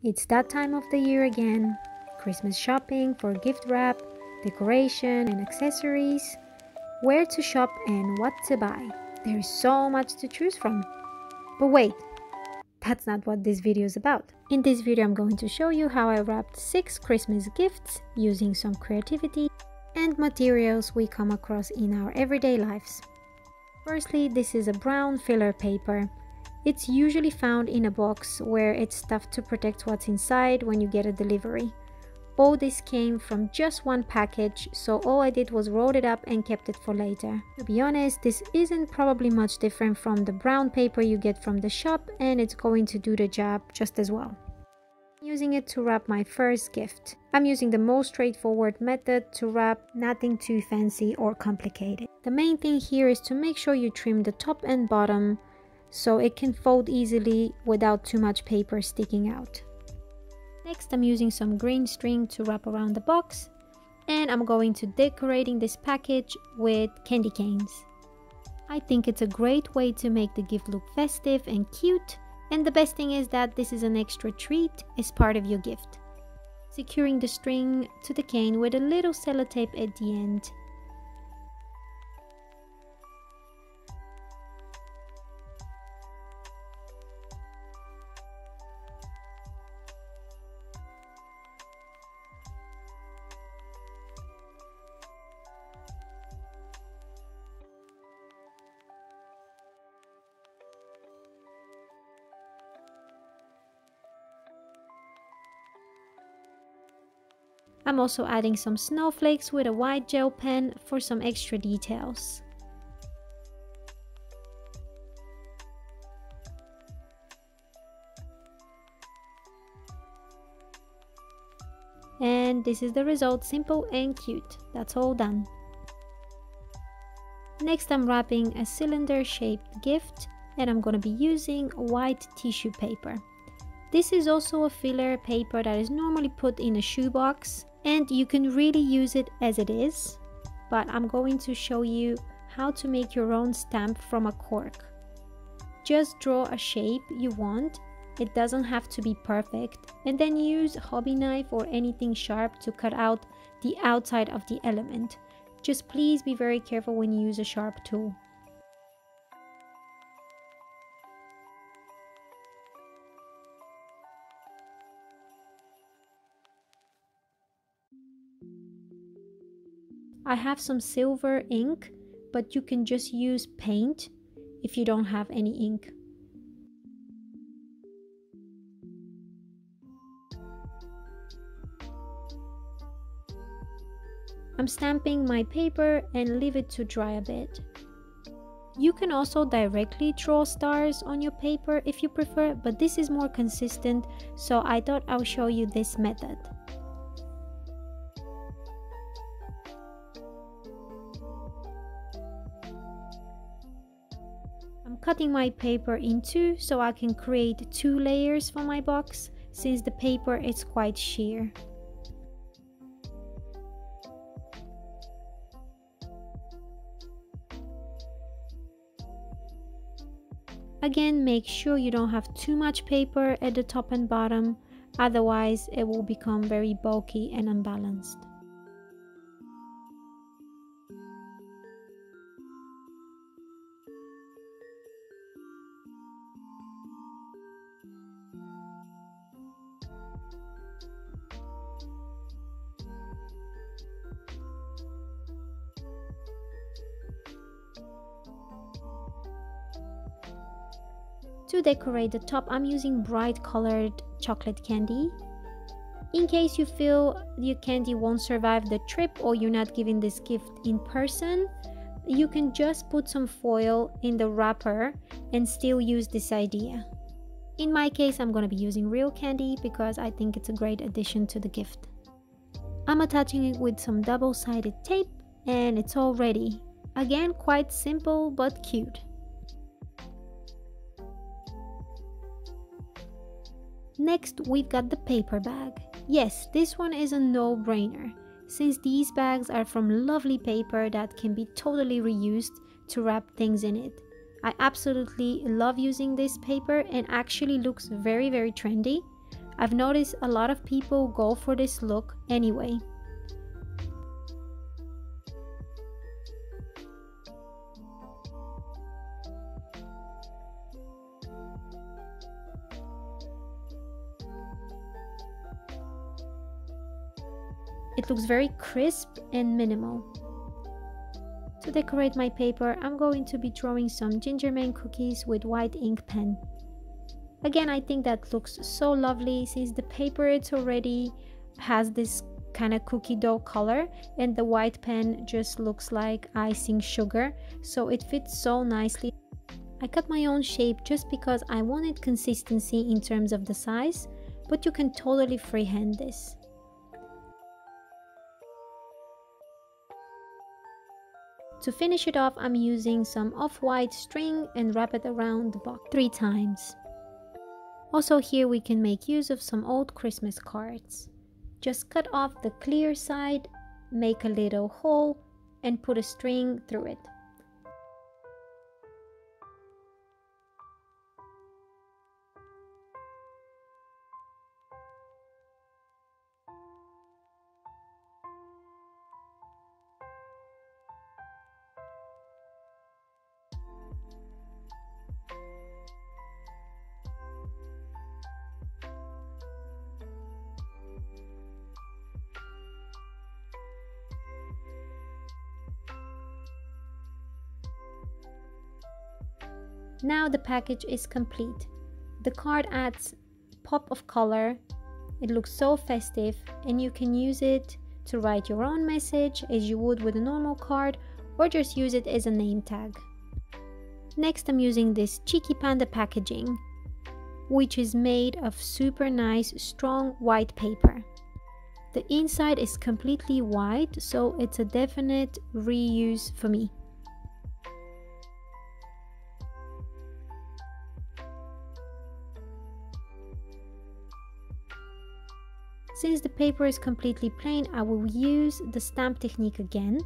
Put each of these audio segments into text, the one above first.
It's that time of the year again. Christmas shopping for gift wrap, decoration and accessories. Where to shop and what to buy. There is so much to choose from. But wait, that's not what this video is about. In this video I'm going to show you how I wrapped 6 Christmas gifts using some creativity and materials we come across in our everyday lives. Firstly, this is a brown filler paper. It's usually found in a box where it's stuffed to protect what's inside when you get a delivery. All this came from just one package, so all I did was roll it up and kept it for later. To be honest, this isn't probably much different from the brown paper you get from the shop, and it's going to do the job just as well. I'm using it to wrap my first gift. I'm using the most straightforward method to wrap, nothing too fancy or complicated. The main thing here is to make sure you trim the top and bottom so it can fold easily without too much paper sticking out. Next, I'm using some green string to wrap around the box, and I'm going to decorating this package with candy canes. I think it's a great way to make the gift look festive and cute, and the best thing is that this is an extra treat as part of your gift. Securing the string to the cane with a little sellotape at the end. I'm also adding some snowflakes with a white gel pen for some extra details. And this is the result, simple and cute. That's all done. Next, I'm wrapping a cylinder-shaped gift, and I'm going to be using white tissue paper. This is also a filler paper that is normally put in a shoebox, and you can really use it as it is, but I'm going to show you how to make your own stamp from a cork. Just draw a shape you want. It doesn't have to be perfect, and then use a hobby knife or anything sharp to cut out the outside of the element. Just please be very careful when you use a sharp tool. I have some silver ink, but you can just use paint if you don't have any ink. I'm stamping my paper and leave it to dry a bit. You can also directly draw stars on your paper if you prefer, but this is more consistent, so I thought I'll show you this method. I'm cutting my paper in two so I can create 2 layers for my box, since the paper is quite sheer. Again, make sure you don't have too much paper at the top and bottom, otherwise it will become very bulky and unbalanced. To decorate the top, I'm using bright colored chocolate candy. In case you feel your candy won't survive the trip or you're not giving this gift in person, you can just put some foil in the wrapper and still use this idea. In my case, I'm going to be using real candy because I think it's a great addition to the gift. I'm attaching it with some double-sided tape and it's all ready. Again, quite simple but cute. Next, we've got the paper bag. Yes, this one is a no-brainer, since these bags are from lovely paper that can be totally reused to wrap things in it. I absolutely love using this paper and actually looks very trendy. I've noticed a lot of people go for this look anyway. It looks very crisp and minimal. To decorate my paper, I'm going to be drawing some gingerman cookies with white ink pen. Again, I think that looks so lovely since the paper it's already has this kind of cookie dough color and the white pen just looks like icing sugar, so it fits so nicely. I cut my own shape just because I wanted consistency in terms of the size, but you can totally freehand this. To finish it off, I'm using some off-white string and wrap it around the box 3 times. Also here we can make use of some old Christmas cards. Just cut off the clear side, make a little hole and put a string through it. Now the package is complete. The card adds pop of color, it looks so festive, and you can use it to write your own message as you would with a normal card, or just use it as a name tag. Next, I'm using this cheeky Panda packaging, which is made of super nice strong white paper. The inside is completely white, so it's a definite reuse for me. Since the paper is completely plain, I will use the stamp technique again,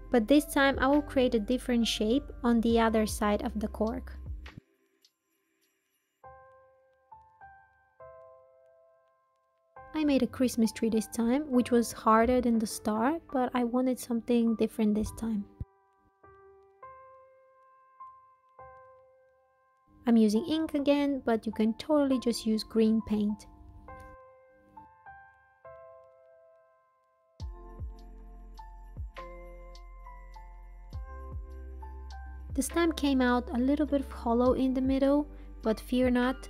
but this time I will create a different shape on the other side of the cork. I made a Christmas tree this time, which was harder than the star, but I wanted something different this time. I'm using ink again, but you can totally just use green paint. The stamp came out a little bit hollow in the middle, but fear not.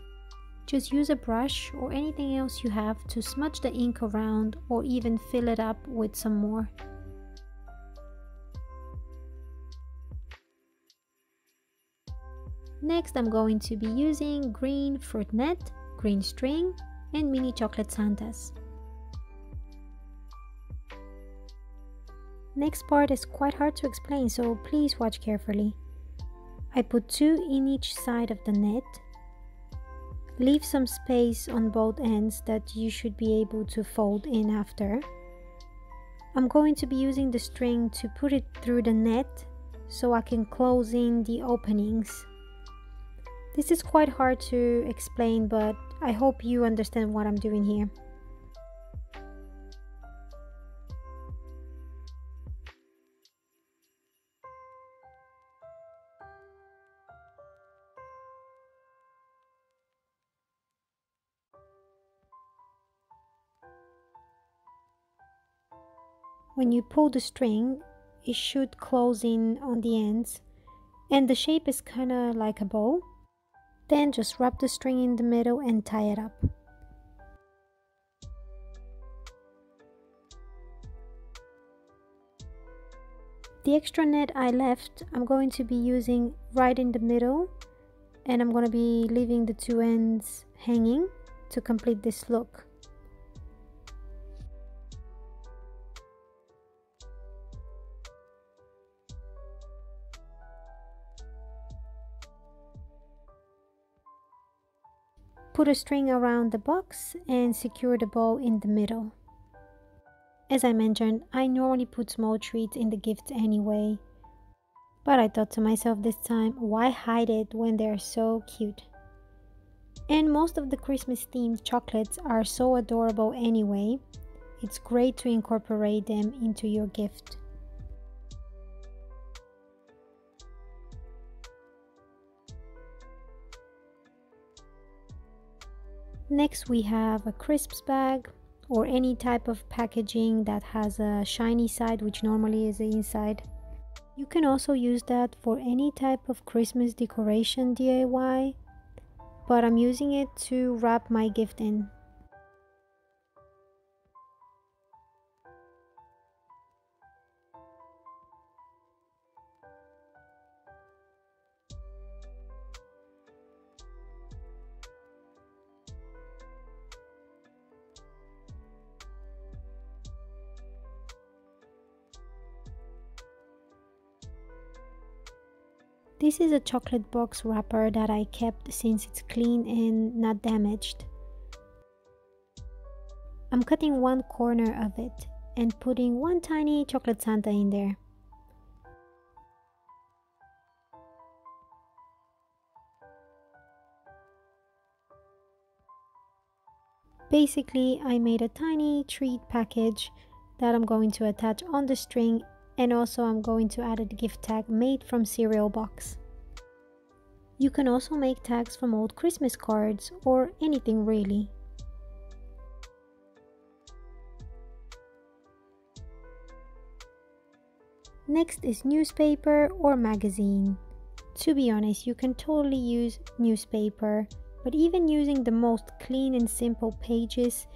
Just use a brush or anything else you have to smudge the ink around or even fill it up with some more. Next, I'm going to be using green fruit net, green string, and mini chocolate Santas. Next part is quite hard to explain, so please watch carefully. I put 2 in each side of the net. Leave some space on both ends that you should be able to fold in after. I'm going to be using the string to put it through the net so I can close in the openings. This is quite hard to explain, but I hope you understand what I'm doing here. When you pull the string, it should close in on the ends, and the shape is kinda like a bow. Then just wrap the string in the middle and tie it up. The extra net I left, I'm going to be using right in the middle, and I'm going to be leaving the 2 ends hanging to complete this look. Put a string around the box and secure the bow in the middle. As I mentioned, I normally put small treats in the gifts anyway, but I thought to myself this time, why hide it when they're so cute? And most of the Christmas themed chocolates are so adorable anyway. It's great to incorporate them into your gift. Next we have a crisps bag or any type of packaging that has a shiny side, which normally is the inside. You can also use that for any type of Christmas decoration DIY, but I'm using it to wrap my gift in. This is a chocolate box wrapper that I kept since it's clean and not damaged. I'm cutting one corner of it and putting one tiny chocolate Santa in there. Basically, I made a tiny treat package that I'm going to attach on the string, and also I'm going to add a gift tag made from cereal box. You can also make tags from old Christmas cards or anything really. Next is newspaper or magazine. To be honest, you can totally use newspaper, but even using the most clean and simple pages,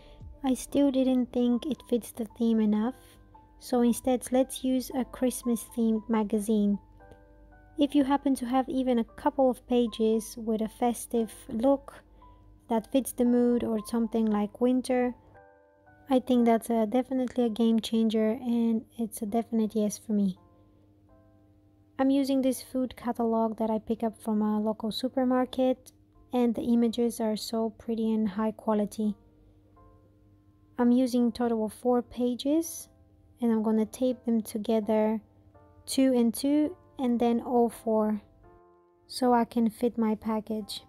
I still didn't think it fits the theme enough. So instead, let's use a Christmas themed magazine. If you happen to have even a couple of pages with a festive look that fits the mood or something like winter, I think that's definitely a game changer, and it's a definite yes for me. I'm using this food catalog that I pick up from a local supermarket, and the images are so pretty and high quality. I'm using a total of 4 pages, and I'm going to tape them together 2 and 2 and then all 4 so I can fit my package.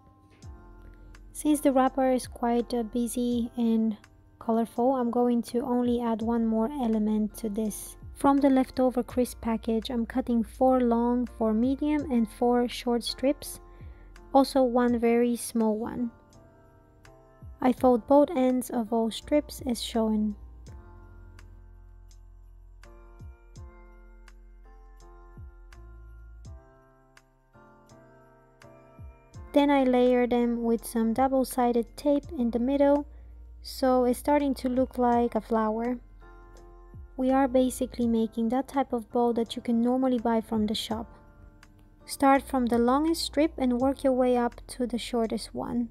Since the wrapper is quite busy and colorful, I'm going to only add one more element to this. From the leftover crisp package, I'm cutting 4 long, 4 medium and 4 short strips, also one very small one. I fold both ends of all strips as shown. Then I layer them with some double-sided tape in the middle, so it's starting to look like a flower. We are basically making that type of bow that you can normally buy from the shop. Start from the longest strip and work your way up to the shortest one.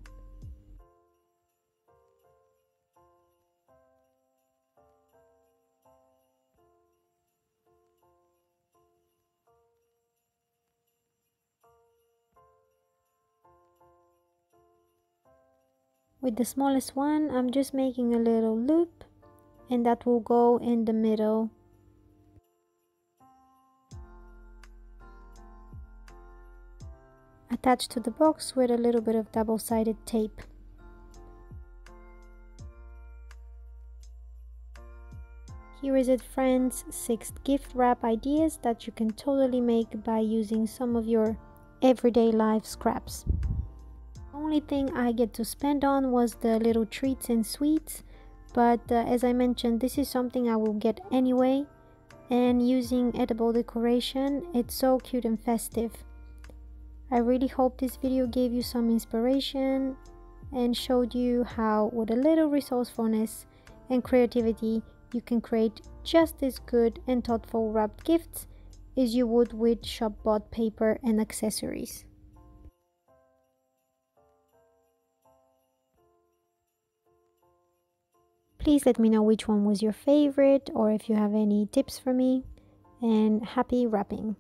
With the smallest one, I'm just making a little loop, and that will go in the middle. Attached to the box with a little bit of double-sided tape. Here is it, friends, 6 gift wrap ideas that you can totally make by using some of your everyday life scraps. The only thing I get to spend on was the little treats and sweets, but as I mentioned, this is something I will get anyway, and using edible decoration, it's so cute and festive. I really hope this video gave you some inspiration and showed you how with a little resourcefulness and creativity you can create just as good and thoughtful wrapped gifts as you would with shop-bought paper and accessories. Please let me know which one was your favorite or if you have any tips for me, and happy wrapping!